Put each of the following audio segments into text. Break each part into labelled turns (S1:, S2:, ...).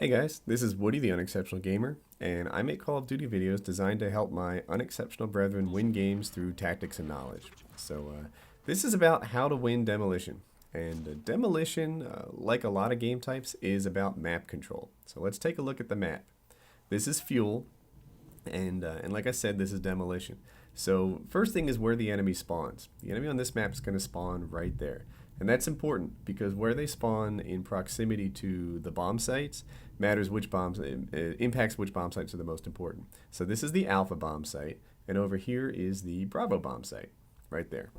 S1: Hey guys, this is Woody the Unexceptional Gamer, and I make Call of Duty videos designed to help my unexceptional brethren win games through tactics and knowledge. This is about how to win demolition. And demolition, like a lot of game types, is about map control. So let's take a look at the map. This is fuel, and like I said, this is demolition. So first thing is where the enemy spawns. The enemy on this map is going to spawn right there. And that's important because where they spawn in proximity to the bomb sites matters which bombs, impacts which bomb sites are the most important. So this is the Alpha bomb site, and over here is the Bravo bomb site, right there.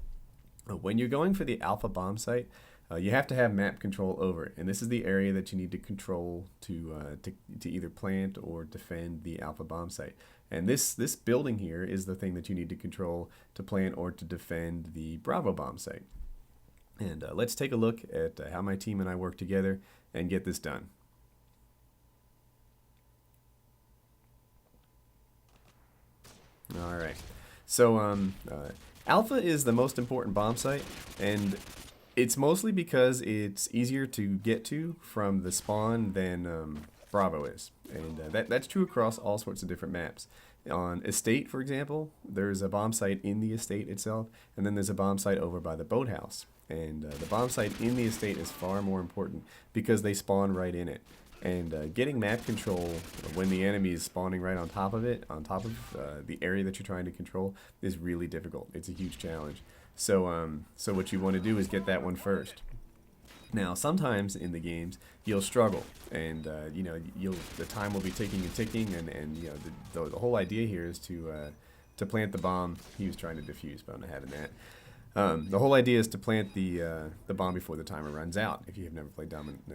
S1: When you're going for the Alpha bomb site, you have to have map control over it, and this is the area that you need to control to either plant or defend the Alpha bomb site. And this building here is the thing that you need to control to plant or to defend the Bravo bomb site. And let's take a look at how my team and I work together and get this done. All right. So Alpha is the most important bomb site, and it's mostly because it's easier to get to from the spawn than Bravo is. And that's true across all sorts of different maps. On Estate, for example, there's a bomb site in the estate itself, and then there's a bomb site over by the boathouse. And the bomb site in the estate is far more important because they spawn right in it. And getting map control when the enemy is spawning right on top of it, on top of the area that you're trying to control, is really difficult. It's a huge challenge. So what you want to do is get that one first. Now, sometimes in the games you'll struggle, and the time will be ticking and ticking, and the whole idea here is to plant the bomb. He was trying to defuse, but I'm not having that. The whole idea is to plant the bomb before the timer runs out, if you have never played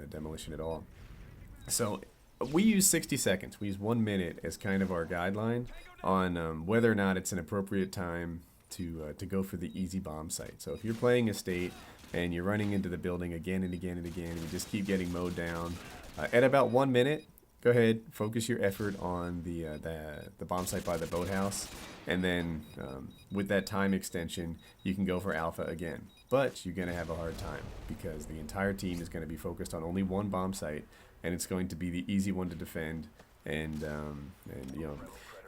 S1: demolition at all. So we use 60 seconds. We use 1 minute as kind of our guideline on whether or not it's an appropriate time to go for the easy bomb site. So if you're playing Estate and you're running into the building again and again and again, and you just keep getting mowed down, at about 1 minute, go ahead, focus your effort on the bomb site by the boathouse, and then with that time extension, you can go for Alpha again. But you're going to have a hard time because the entire team is going to be focused on only one bomb site, and it's going to be the easy one to defend, and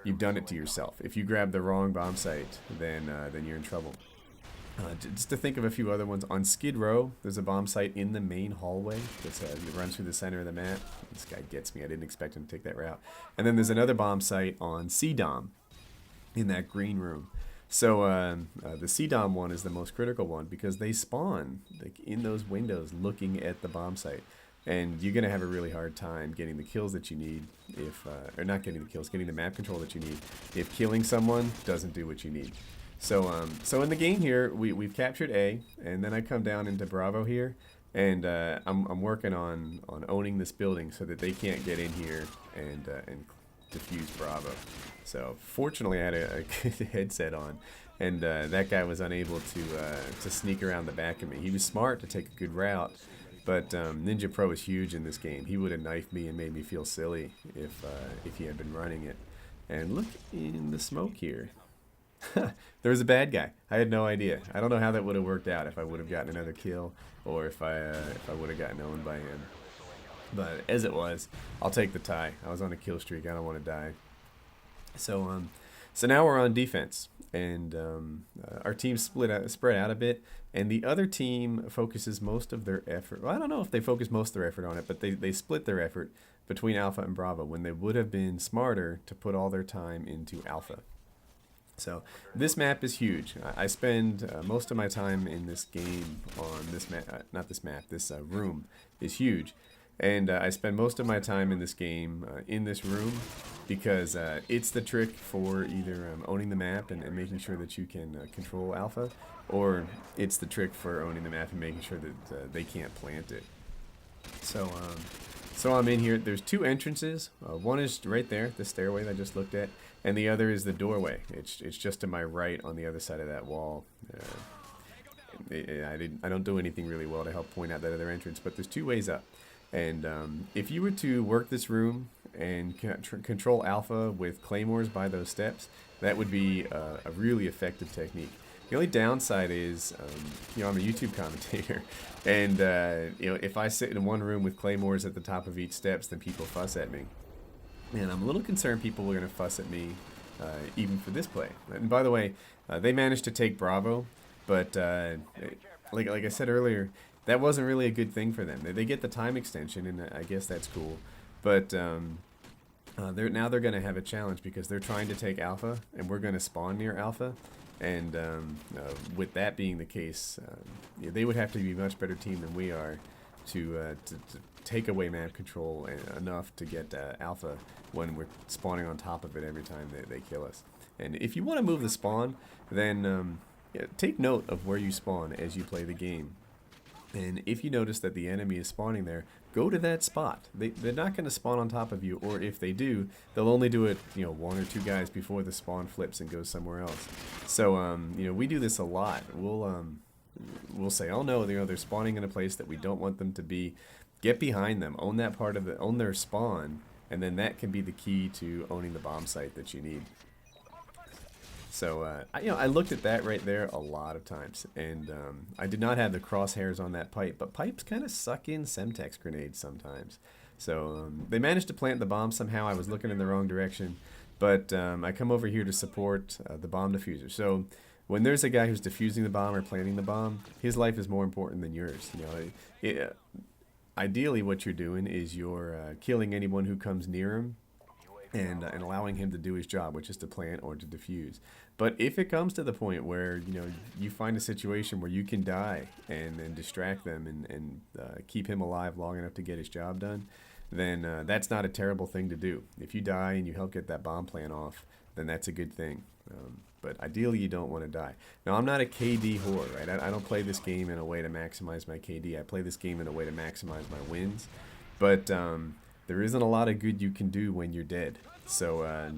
S1: you've done it to yourself. If you grab the wrong bomb site, then you're in trouble. Just to think of a few other ones, on Skid Row, there's a bomb site in the main hallway that runs through the center of the map. This guy gets me. I didn't expect him to take that route. And then there's another bomb site on CDOM in that green room. So the CDOM one is the most critical one because they spawn in those windows looking at the bomb site. And you're going to have a really hard time getting the kills that you need or not getting the kills, getting the map control that you need if killing someone doesn't do what you need. So in the game here, we've captured A, and then I come down into Bravo here, and I'm working on owning this building so that they can't get in here and defuse Bravo. So fortunately, I had a good headset on, and that guy was unable to sneak around the back of me. He was smart to take a good route, but Ninja Pro is huge in this game. He would have knifed me and made me feel silly if he had been running it. And look in the smoke here. There was a bad guy. I had no idea. I don't know how that would have worked out, if I would have gotten another kill or if I would have gotten owned by him. But as it was, I'll take the tie. I was on a kill streak. I don't want to die. So now we're on defense, and our team spread out a bit, and the other team focuses most of their effort. Well, I don't know if they focus most of their effort on it, but they split their effort between Alpha and Bravo when they would have been smarter to put all their time into Alpha. So this map is huge. I spend most of my time in this game on this map, this room is huge. And I spend most of my time in this game in this room because it's the trick for either owning the map and making sure that you can control Alpha, or it's the trick for owning the map and making sure that they can't plant it. So I'm in here. There's two entrances. One is right there, the stairway that I just looked at, and the other is the doorway. It's just to my right on the other side of that wall. I don't do anything really well to help point out that other entrance, but there's two ways up. And if you were to work this room and control Alpha with claymores by those steps, that would be a really effective technique. The only downside is, I'm a YouTube commentator, and if I sit in one room with claymores at the top of each steps, then people fuss at me, and I'm a little concerned people are going to fuss at me, even for this play. And by the way, they managed to take Bravo, but like I said earlier, that wasn't really a good thing for them. They get the time extension, and I guess that's cool, but they're going to have a challenge because they're trying to take Alpha, and we're going to spawn near Alpha. And with that being the case, they would have to be a much better team than we are to take away map control enough to get Alpha when we're spawning on top of it every time they kill us. And if you want to move the spawn, then take note of where you spawn as you play the game. And if you notice that the enemy is spawning there, go to that spot. They're not going to spawn on top of you, or if they do, they'll only do it, one or two guys before the spawn flips and goes somewhere else. So, we do this a lot. We'll say, oh no, they're spawning in a place that we don't want them to be. Get behind them, own that part of own their spawn, and then that can be the key to owning the bomb site that you need. So, I looked at that right there a lot of times, and I did not have the crosshairs on that pipe, but pipes kind of suck in Semtex grenades sometimes. So, they managed to plant the bomb somehow. I was looking in the wrong direction, but I come over here to support the bomb diffuser. So, when there's a guy who's defusing the bomb or planting the bomb, his life is more important than yours. Ideally, what you're doing is you're killing anyone who comes near him, and allowing him to do his job, which is to plant or to defuse. But if it comes to the point where you find a situation where you can die and distract them and keep him alive long enough to get his job done, then that's not a terrible thing to do. If you die and you help get that bomb plant off, then that's a good thing. But ideally, you don't want to die. Now, I'm not a KD whore, right? I don't play this game in a way to maximize my KD. I play this game in a way to maximize my wins. But there isn't a lot of good you can do when you're dead. So,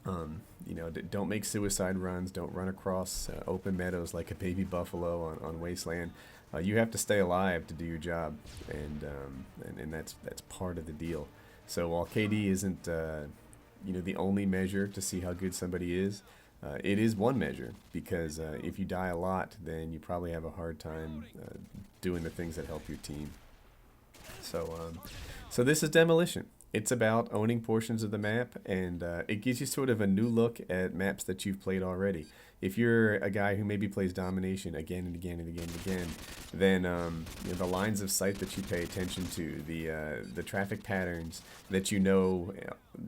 S1: don't make suicide runs. Don't run across open meadows like a baby buffalo on Wasteland. You have to stay alive to do your job, and that's part of the deal. So while KD isn't the only measure to see how good somebody is, it is one measure, because if you die a lot, then you probably have a hard time doing the things that help your team. So this is Demolition. It's about owning portions of the map, and it gives you sort of a new look at maps that you've played already. If you're a guy who maybe plays Domination again and again and again and again, then the lines of sight that you pay attention to, the traffic patterns that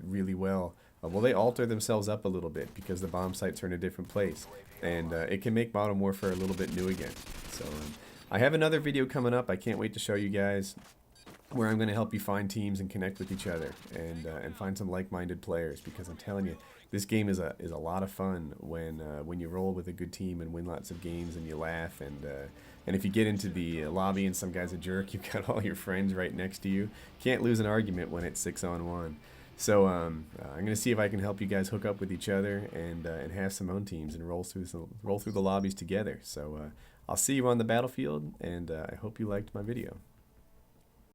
S1: really well, they alter themselves up a little bit because the bomb sites are in a different place, and it can make Modern Warfare a little bit new again. So I have another video coming up. I can't wait to show you guys, where I'm going to help you find teams and connect with each other and find some like-minded players, because I'm telling you, this game is a lot of fun when you roll with a good team and win lots of games and you laugh, and if you get into the lobby and some guy's a jerk, you've got all your friends right next to you. Can't lose an argument when it's 6-on-1. So I'm going to see if I can help you guys hook up with each other and have some own teams and roll through the lobbies together. So I'll see you on the battlefield, and I hope you liked my video.